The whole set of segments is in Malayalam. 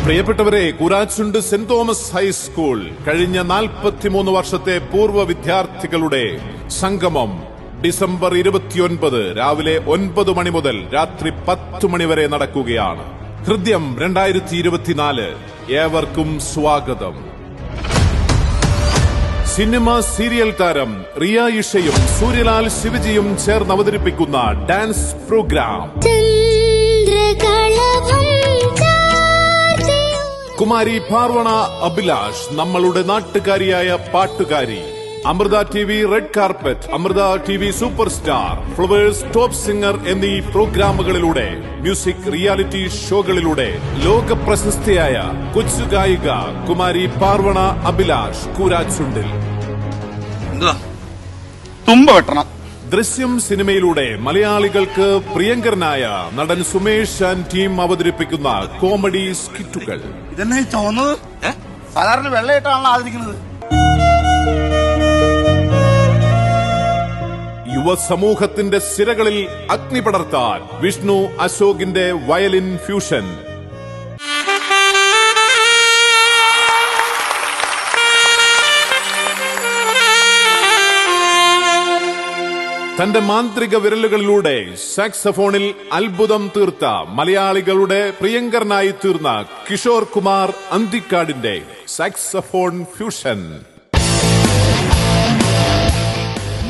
പ്രിയപ്പെട്ടവരെ, കൂരാച്ചുണ്ട് സെന്റ് തോമസ് ഹൈസ്കൂൾ കഴിഞ്ഞ 43 വർഷത്തെ പൂർവ്വ വിദ്യാർത്ഥികളുടെ സംഗമം ഡിസംബർ 29 രാവിലെ 9 മണി മുതൽ രാത്രി 10 മണി വരെ നടക്കുകയാണ്. ഹൃദയം 2024. ഏവർക്കും സ്വാഗതം. സിനിമ സീരിയൽ താരം റിയ ഇഷയും സൂര്യലാൽ ശിവജിയും ചേർന്ന് അവതരിപ്പിക്കുന്ന ഡാൻസ് പ്രോഗ്രാം കുമാരി പാർവണ അഭിലാഷ്, നമ്മളുടെ നാട്ടുകാരിയായ പാട്ടുകാരി. Amrita TV red carpet, Amrita TV super star, Flowers top singer എന്നീ പ്രോഗ്രാമുകളിലൂടെ, മ്യൂസിക് റിയാലിറ്റി ഷോകളിലൂടെ ലോക പ്രശസ്തയായ കൊച്ചു ഗായിക കുമാരി പാർവണ അഭിലാഷ് കൂരാച്ചുണ്ടിൽ. തുമ്പ വെട്ടണം. ദൃശ്യം സിനിമയിലൂടെ മലയാളികൾക്ക് പ്രിയങ്കരനായ നടൻ സുമേഷ് ആൻഡ് ടീം അവതരിപ്പിക്കുന്ന കോമഡി സ്കിറ്റുകൾ. ഇതെന്നെ ചോന്നത് സാധാരണ വെള്ളയിട്ടാണല്ലോ ആദരിക്കുന്നത്. യുവസമൂഹത്തിന്റെ സിരകളിൽ അഗ്നി പടർത്താൻ വിഷ്ണു അശോകിന്റെ വയലിൻ ഫ്യൂഷൻ. തന്റെ മാന്ത്രിക വിരലുകളിലൂടെ സാക്സഫോണിൽ അത്ഭുതം തീർത്ത മലയാളികളുടെ പ്രിയങ്കരനായി തീർന്ന കിഷോർ കുമാർ അന്തിക്കാടിന്റെ സാക്സഫോൺ ഫ്യൂഷൻ.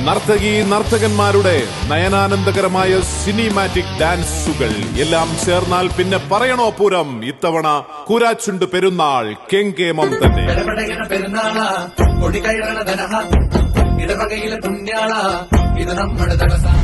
നർത്തകി നർത്തകന്മാരുടെ നയനാനന്ദകരമായ സിനിമാറ്റിക് ഡാൻസുകൾ എല്ലാം ചേർന്നാൽ പിന്നെ പറയണോ പൂരം. ഇത്തവണ കൂരാച്ചുണ്ട് പെരുന്നാൾ കെങ്കേമം തന്നെ. ഇടവകയിലെ പുണ്യാള ഇത് നമ്മുടെ തടസ്സം.